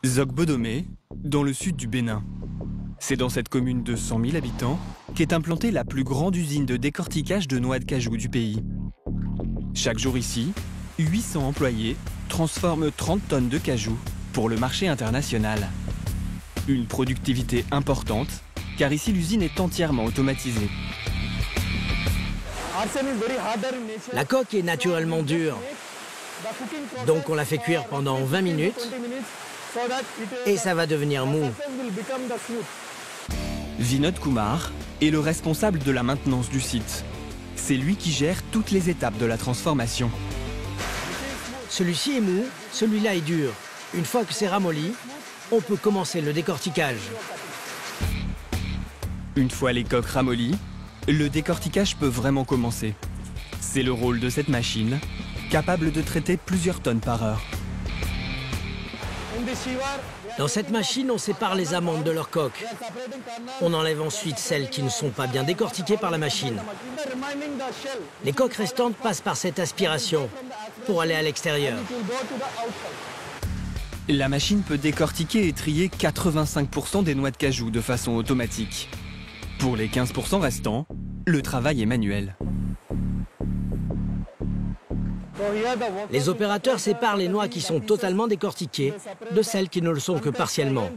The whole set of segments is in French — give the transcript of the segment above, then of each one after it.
Zogbodomé, dans le sud du Bénin. C'est dans cette commune de 100 000 habitants qu'est implantée la plus grande usine de décortiquage de noix de cajou du pays. Chaque jour ici, 800 employés transforment 30 tonnes de cajou pour le marché international. Une productivité importante, car ici l'usine est entièrement automatisée. La coque est naturellement dure, donc on la fait cuire pendant 20 minutes et ça va devenir mou. Vinod Kumar est le responsable de la maintenance du site. C'est lui qui gère toutes les étapes de la transformation. Celui-ci est mou, celui-là est dur. Une fois que c'est ramolli, on peut commencer le décortiquage. Une fois les coques ramollies, le décortiquage peut vraiment commencer. C'est le rôle de cette machine, capable de traiter plusieurs tonnes par heure. Dans cette machine, on sépare les amandes de leur coque. On enlève ensuite celles qui ne sont pas bien décortiquées par la machine. Les coques restantes passent par cette aspiration pour aller à l'extérieur. La machine peut décortiquer et trier 85% des noix de cajou de façon automatique. Pour les 15% restants, le travail est manuel. Les opérateurs séparent les noix qui sont totalement décortiquées de celles qui ne le sont que partiellement.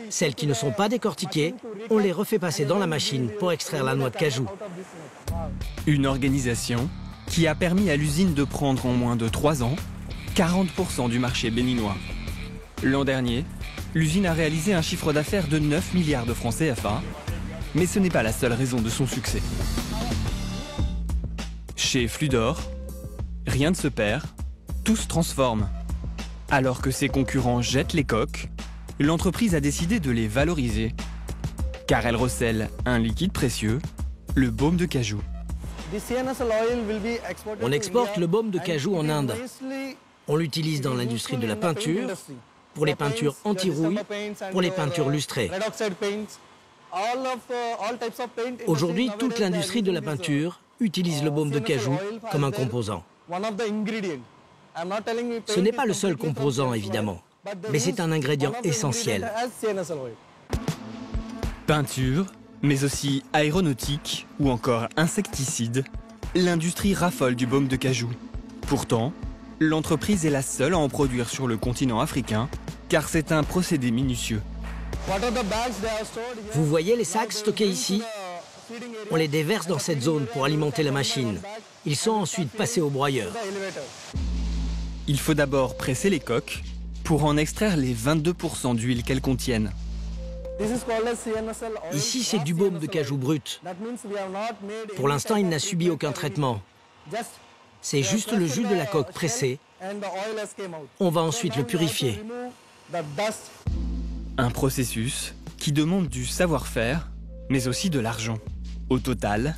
Celles qui ne sont pas décortiquées, on les refait passer dans la machine pour extraire la noix de cajou. Une organisation qui a permis à l'usine de prendre en moins de 3 ans 40% du marché béninois. L'an dernier, l'usine a réalisé un chiffre d'affaires de 9 milliards de francs CFA, mais ce n'est pas la seule raison de son succès. Chez Fludor, rien ne se perd, tout se transforme. Alors que ses concurrents jettent les coques, l'entreprise a décidé de les valoriser. Car elle recèle un liquide précieux, le baume de cajou. On exporte le baume de cajou en Inde. On l'utilise dans l'industrie de la peinture, pour les peintures anti-rouille, pour les peintures lustrées. Aujourd'hui, toute l'industrie de la peinture utilise le baume de cajou comme un composant. Ce n'est pas le seul composant, évidemment, mais c'est un ingrédient essentiel. Peinture, mais aussi aéronautique ou encore insecticides, l'industrie raffole du baume de cajou. Pourtant, l'entreprise est la seule à en produire sur le continent africain, car c'est un procédé minutieux. Vous voyez les sacs stockés ici? On les déverse dans cette zone pour alimenter la machine. Ils sont ensuite passés au broyeur. Il faut d'abord presser les coques pour en extraire les 22% d'huile qu'elles contiennent. Ici, c'est du baume de cajou brut. Pour l'instant, il n'a subi aucun traitement. C'est juste le jus de la coque pressé. On va ensuite le purifier. Un processus qui demande du savoir-faire, mais aussi de l'argent. Au total,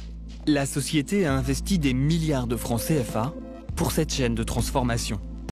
la société a investi des milliards de francs CFA pour cette chaîne de transformation.